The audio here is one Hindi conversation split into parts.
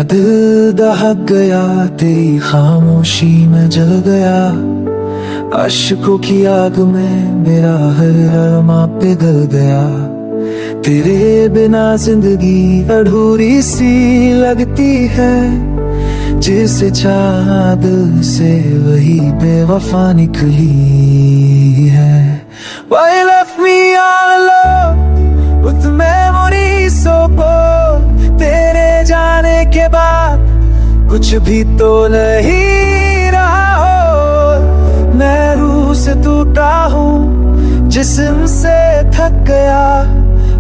दिल दहक गया, तेरी खामोशी में जल गया। अश्कों की आग में मेरा हर अरमा पिघल गया। तेरे बिना जिंदगी अधूरी सी लगती है। जिसे चाहा दिल से वही बेवफा निकली है। Why you left me all alone with memories so cold? तेरे जाने के बाद कुछ भी तो नहीं रहा हो। मैं रूह से टूटा हूँ, जिस्म से थक गया।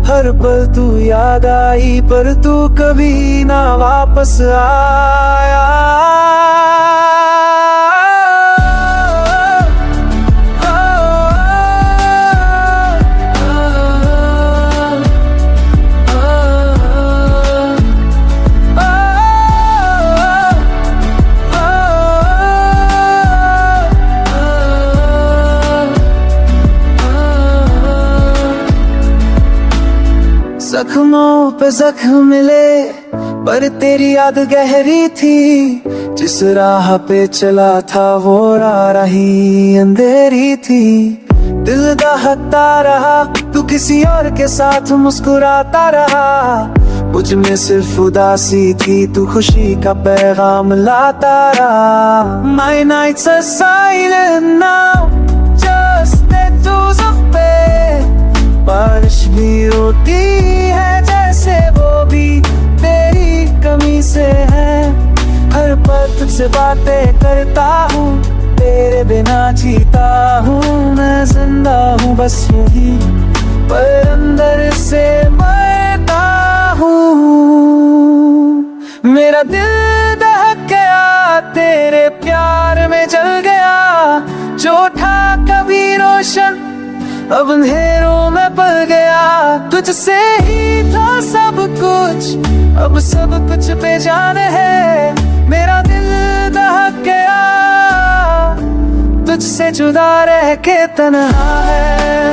हर पल तू याद आई, पर तू कभी ना वापस आया। जख्मों पे जख्म मिले, पर तेरी याद गहरी थी। जिस राह पे चला था वो राह ही अंधेरी थी। दिल दहकता रहा, तू किसी और के साथ मुस्कुराता रहा। मुझ में सिर्फ उदासी थी, तू खुशी का पैगाम लाता रहा। My nights are silent now, just tattoos of pain। बारिश भी रोती है जैसे वो भी तेरी कमी से है। हर पल तुझसे बातें करता हूँ, तेरे बिना जीता हूँ। मैं जिंदा हूँ बस यही, पर अंदर से मरता हूँ। मेरा दिल दहक गया, तेरे प्यार में जल गया। जो था कभी रोशन अब अंधेरों में पल गया। तुझसे ही था सब कुछ, अब सब कुछ बेजान है। मेरा दिल दहक गया, तुझसे जुदा रह के तन्हा है।